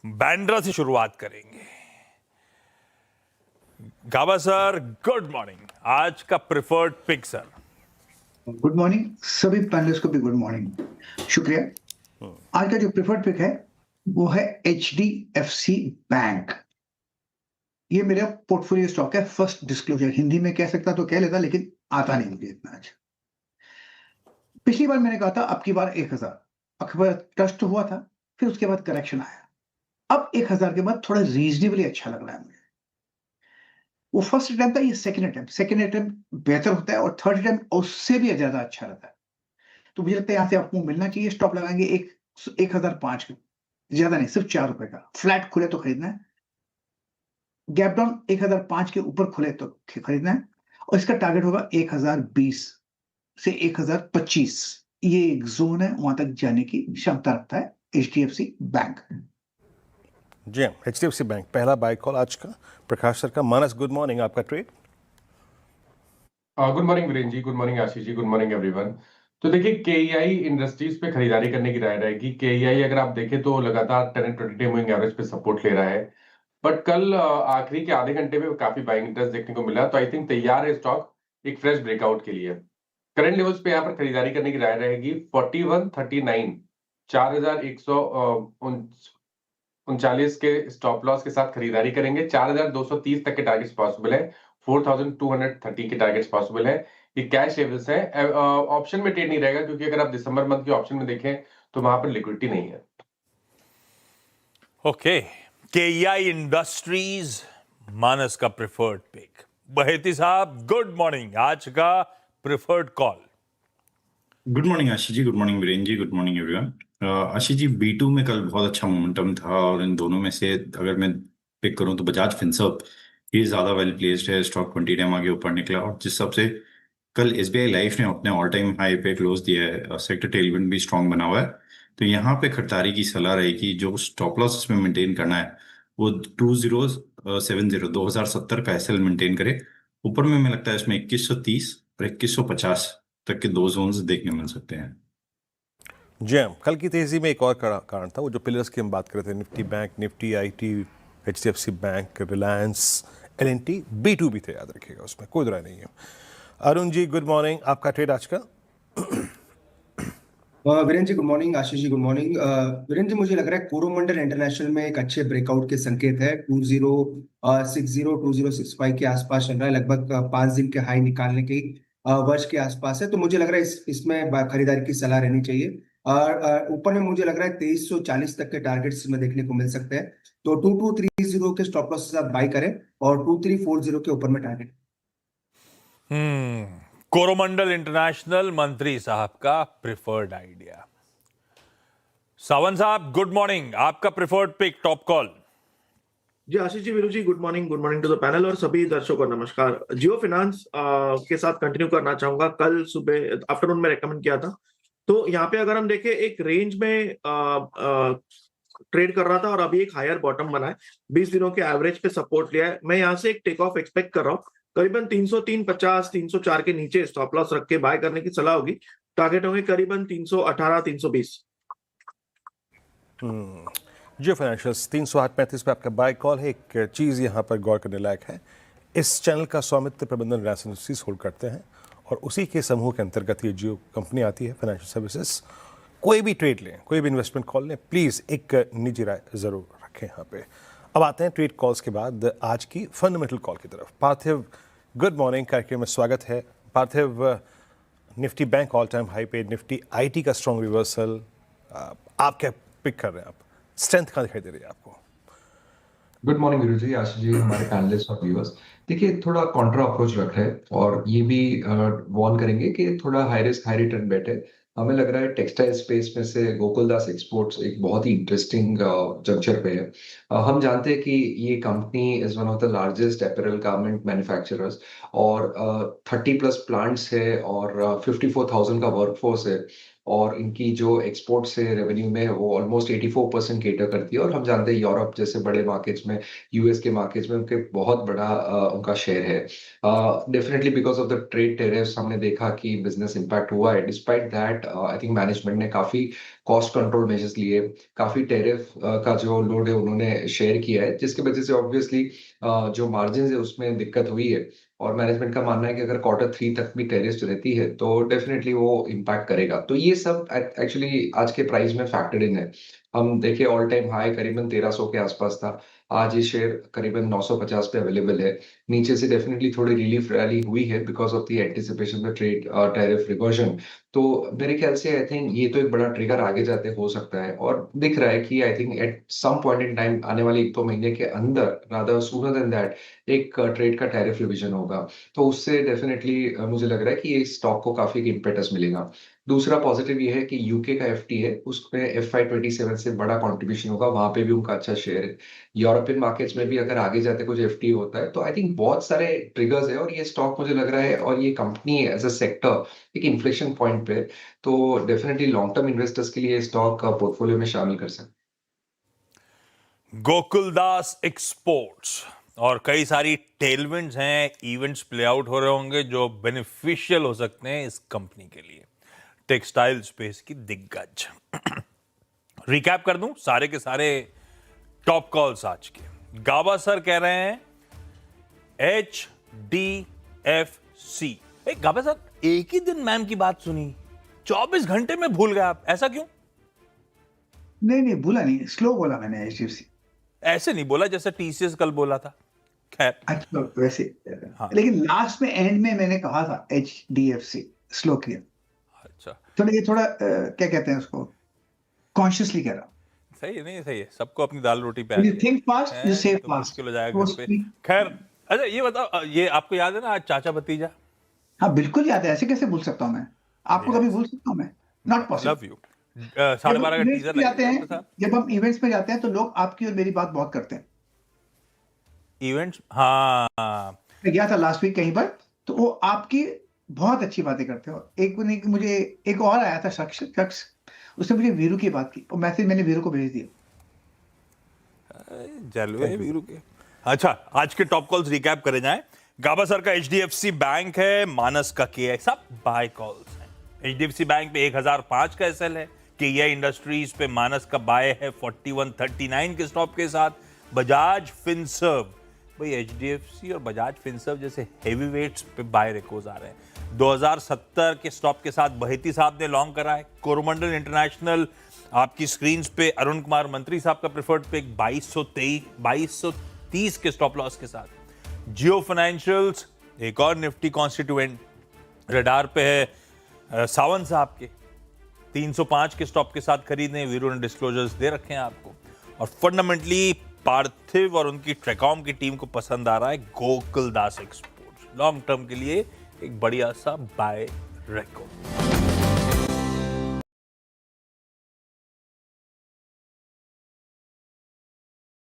बैंड्रा से शुरुआत करेंगे। Gaba sir, good morning. आज का preferred pick sir. Good morning सभी पैनलिस्ट को भी गुड मॉर्निंग। शुक्रिया। आज का जो प्रिफर्ड पिक है वो है HDFC बैंक। ये मेरा पोर्टफोलियो स्टॉक है। फर्स्ट डिस्क्लोजर हिंदी में कह सकता तो कह लेता, लेकिन आता नहीं मुझे इतना अच्छा। पिछली बार मैंने कहा था अब की बार 1000 अखबार टच तो हुआ था, फिर उसके बाद करेक्शन आया। अब 1000 के बाद थोड़ा रीजनेबली अच्छा लग रहा है मुझे। वो फर्स्ट अटेम्प्ट था, ये सेकंड अटेम्प्ट बेहतर होता है और थर्ड अटेम्प्ट उससे भी ज्यादा अच्छा रहता है। तो मुझे लगता है यहाँ से आपको मिलना चाहिए। स्टॉप लगाएंगे 1005 का, ज्यादा नहीं, सिर्फ ₹4 का। फ्लैट खुले तो खरीदना है, गैप डाउन 1005 के ऊपर खुले तो खरीदना है, और इसका टारगेट होगा 1020 से 1025। ये एक जोन है, वहां तक जाने की क्षमता रखता है HDFC बैंक। जी हाँ, HDFC बैंक पहला बाय कॉल आज का प्रकाश सर का। मानस, गुड मॉर्निंग, आपका trade. Good morning Virendra ji, good morning Ashish ji, good morning everyone. तो देखिए, KEI इंडस्ट्रीज पे खरीदारी करने की राय रहेगी। KEI अगर आप देखें तो लगातार 10 and 20 डे मूविंग एवरेज पे सपोर्ट ले रहा है, बट कल आखिरी के आधे घंटे में काफी बाइंग इंटरेस्ट देखने को मिला। तो आई थिंक तैयार है स्टॉक एक फ्रेश ब्रेकआउट के लिए। करंट लेवल्स पे यहाँ पर खरीदारी करने की राय रहेगी 4139, 4139 के स्टॉप लॉस के साथ खरीदारी करेंगे। 4230 तक के टारगेट्स पॉसिबल है, 4230 के टारगेट्स पॉसिबल है। ये कैश लेवल्स है। ऑप्शन में ट्रेड नहीं रहेगा, क्योंकि अगर आप दिसंबर मंथ के ऑप्शन में देखें तो वहां पर लिक्विडिटी नहीं है। ओके, KEI इंडस्ट्रीज मानस का प्रिफर्ड पिक। बहेती साहब, गुड मॉर्निंग। आज का preferred call. Good morning Ashish ji, good morning Virendra ji, good morning everyone. Ashish ji, B2 में कल बहुत अच्छा मोमेंटम था, और इन दोनों में से अगर मैं पिक करूं तो बजाज फिनसर्व ये ज्यादा वेल प्लेस्ड है। स्टॉक 20 टाइम आगे ऊपर निकला, और जिस हिसाब से कल SBI लाइफ ने अपने ऑल टाइम हाई पे क्लोज दिया है, सेक्टर टेलविंड भी स्ट्रांग बना हुआ है, तो यहाँ पे खरीदारी की सलाह रहेगी। जो स्टॉप लॉस इसमें मेंटेन करना है वो 2070 का SL मेंटेन करे। ऊपर में हमें लगता है इसमें 2130 और 2150 तक के दो जोन्स देखने मिल सकते हैं। जी हाँ, कल की तेजी में एक और कारण था, वो जो पिलर्स की हम बात कर रहे थे, Nifty bank, Nifty IT, HDFC bank, Reliance, L&T, B2 भी थे, याद रखिएगा, उसमें कोई राय नहीं है। अरुण जी, गुड मॉर्निंग, आपका ट्रेड आज का। Virendra ji good morning, Ashish ji good morning. Virendra ji, मुझे लग रहा है कोरोमंडल इंटरनेशनल में एक अच्छे ब्रेकआउट के संकेत है। 2060 2065 के आसपास चल रहा है, लगभग 5 दिन के हाई निकालने के वर्ष के आसपास है। तो मुझे लग रहा है इसमें खरीदारी की सलाह रहनी चाहिए। और ऊपर में मुझे लग रहा है 2340 तक के टारगेट्स में देखने को मिल सकते हैं। तो 2230 के स्टॉप लॉस के साथ बाई करें, और 2340 के ऊपर में टारगेट। कोरोमंडल इंटरनेशनल मंत्री साहब का प्रिफर्ड आइडिया। सावंत साहब, गुड मॉर्निंग। आपका प्रिफर्ड पिक, टॉप कॉल। जी Ashish ji, Viru ji, good morning to the panel और सभी दर्शकों को नमस्कार। जियो फाइनेंस के साथ कंटिन्यू करना चाहूंगा। कल सुबह आफ्टरनून में रेकमेंड किया था, तो यहाँ पे अगर हम देखें एक रेंज में ट्रेड कर रहा था, और अभी एक हायर बॉटम बना है। 20 दिनों के एवरेज पे सपोर्ट लिया है। मैं यहाँ से एक टेक ऑफ एक्सपेक्ट कर रहा हूँ। करीबन 303.50 304 के नीचे स्टॉप लॉस रख के बाय करने की सलाह होगी। टारगेट होंगे करीबन 318 320। जियो फाइनेंशियल्स 308.35 पे आपका बाय कॉल है। एक चीज़ यहाँ पर गौर करने लायक है, इस चैनल का स्वामित्व प्रबंधन रिलायंस इंडस्ट्रीज होल्ड करते हैं, और उसी के समूह के अंतर्गत ये जियो कंपनी आती है, फाइनेंशियल सर्विसेज। कोई भी ट्रेड लें, कोई भी इन्वेस्टमेंट कॉल लें, प्लीज़ एक निजी राय ज़रूर रखें यहाँ पे। अब आते हैं ट्रेड कॉल्स के बाद आज की फंडामेंटल कॉल की तरफ। पार्थिव, गुड मॉर्निंग, कार्यक्रम में स्वागत है। Parthiv, nifty bank all time high पे, निफ्टी IT का स्ट्रॉन्ग रिवर्सल, आप क्या पिक कर रहे हैं? आप स्ट्रेंथ कहाँ दिखाई दे रही है आपको? गुड मॉर्निंग वीरू जी, आशीष जी, हमारे पैनलिस्ट और व्यूअर्स। देखिए, थोड़ा कॉन्ट्रा अप्रोच रख है, और ये भी वार्न करेंगे कि थोड़ा हाई रिस्क हाई रिटर्न बेट है। हमें लग रहा है टेक्सटाइल स्पेस में से गोकुलदास एक्सपोर्ट्स एक बहुत ही इंटरेस्टिंग जंक्चर पे है। हम जानते हैं कि ये company is one of the largest apparel garment manufacturers, और 30+ प्लांट्स है, और 54,000 का वर्कफोर्स है। और इनकी जो एक्सपोर्ट से रेवेन्यू में है वो ऑलमोस्ट 84% केटर करती है और हम जानते हैं यूरोप जैसे बड़े मार्केट्स में, यूएस के मार्केट्स में उनके बहुत बड़ा उनका शेयर है। Definitely because of the trade tariffs हमने देखा कि बिजनेस इंपैक्ट हुआ है। Despite that I think management ने काफी कॉस्ट कंट्रोल मेजर्स लिए, काफी टेरिफ का जो लोड है उन्होंने शेयर किया है, जिसकी वजह से ऑब्वियसली जो मार्जिन है उसमें दिक्कत हुई है। और मैनेजमेंट का मानना है कि अगर Q3 तक भी टेरिफ रहती है तो डेफिनेटली वो इम्पैक्ट करेगा। तो ये सब एक्चुअली आज के प्राइस में फैक्टर्ड इन है। हम देखिए ऑल टाइम हाई करीबन 1300 के आसपास था, आज ये शेयर करीबन 950 पे अवेलेबल है। नीचे से डेफिनेटली थोड़ी रिलीफ रैली हुई है because of the anticipation of trade tariff reversion. तो मेरे ख्याल से आई थिंक ये तो एक बड़ा ट्रिगर आगे जाते हो सकता है और दिख रहा है कि I think at some point in time आने वाले 1-2 महीने के अंदर, रादर सूनर देन दैट, एक ट्रेड का टैरिफ रिवीजन होगा। तो उससे डेफिनेटली मुझे लग रहा है कि ये स्टॉक को काफी इम्पेटस मिलेगा। दूसरा पॉजिटिव ये है कि यूके का एफटी है, उसमें FY27 से बड़ा कंट्रीब्यूशन होगा, वहां पे भी उनका अच्छा शेयर है। यूरोपियन मार्केट्स में भी अगर आगे जाते कुछ एफटी होता है तो आई थिंक बहुत सारे ट्रिगर्स है और ये स्टॉक मुझे लग रहा है और ये कंपनी एज अ सेक्टर एक इन्फ्लेक्शन पॉइंट पे, तो डेफिनेटली लॉन्ग टर्म इन्वेस्टर्स के लिए स्टॉक पोर्टफोलियो में शामिल कर सकते। गोकुलदास एक्सपोर्ट्स और कई सारी टेलविंड्स हैं, इवेंट्स प्ले आउट हो रहे होंगे जो बेनिफिशियल हो सकते हैं इस कंपनी के लिए, टेक्सटाइल स्पेस की दिग्गज। रिकैप कर दूं सारे के सारे टॉप कॉल्स आज के। गाबा सर कह रहे हैं HDFC। गाबा सर, एक ही दिन मैम की बात सुनी, 24 घंटे में भूल गए आप, ऐसा क्यों? नहीं भूला नहीं, स्लो बोला मैंने HDFC। ऐसे नहीं बोला जैसे TCS कल बोला था। खैर, अच्छा वैसे। हाँ। लेकिन लास्ट में एंड में मैंने कहा था HDFC, स्लो किया। अच्छा, तो ये थोड़ा क्या कहते हैं उसको, कॉन्शियसली कह रहा हूं। सही है, नहीं सही है, सबको अपनी दाल रोटी पे When you think fast, you say तो fast. मुश्किल हो जाएगा वो घर पे। speak- खैर, अच्छा ये बताओ, ये आपको याद है ना आज चाचा भतीजा? हाँ बिल्कुल याद है, ऐसे कैसे भूल सकता हूँ मैं? आपको कभी भूल सकता हूँ मैं? Not possible. Love you. 12:30 का टीजर जाते हैं, लगेगा। जब हम इवेंट्स में जाते हैं तो लोग आपकी और मेरी बात बहुत करते हैं। इवेंट्स, हाँ, मैं गया था लास्ट वीक कहीं पर, तो वो आपकी बहुत अच्छी बातें करते हो। एक मुझे एक और आया था शख्स, उसने मुझे वीरू की बात की और मैसेज मैंने वीरू को भेज दिया। जलवे वीरू के। अच्छा, आज के टॉप कॉल्स रिकैप करे जाएं। गाबा सर का HDFC बैंक है, मानस का KI, सब बाय कॉल्स हैं। HDFC बैंक पे 1005 का SL है, KI इंडस्ट्रीज पे मानस का बाय है 4139 के स्टॉप के साथ। बजाज फिनसर्व, भाई HDFC और बजाज फिनसर्व जैसे हेवी वेट्स पे बाय रिकोज आ रहे हैं। 2070 के स्टॉप के साथ बहेती साहब ने लॉन्ग करा है। कोरोमंडल इंटरनेशनल आपकी स्क्रीन पे अरुण कुमार मंत्री साहब का प्रेफर्ड पिक 2230 के स्टॉप लॉस के साथ। जियो फाइनेंशियल्स एक और निफ्टी कॉन्स्टिट्यूएंट रडार पे है, सावंत साहब के 305 के स्टॉप के साथ खरीदने, वीरू ने डिस्क्लोजर्स दे रखे हैं आपको। और फंडामेंटली पार्थिव और उनकी ट्रैकॉम की टीम को पसंद आ रहा है गोकुलदास एक्सपोर्ट्स, लॉन्ग टर्म के लिए एक बढ़िया सा बाय रेको।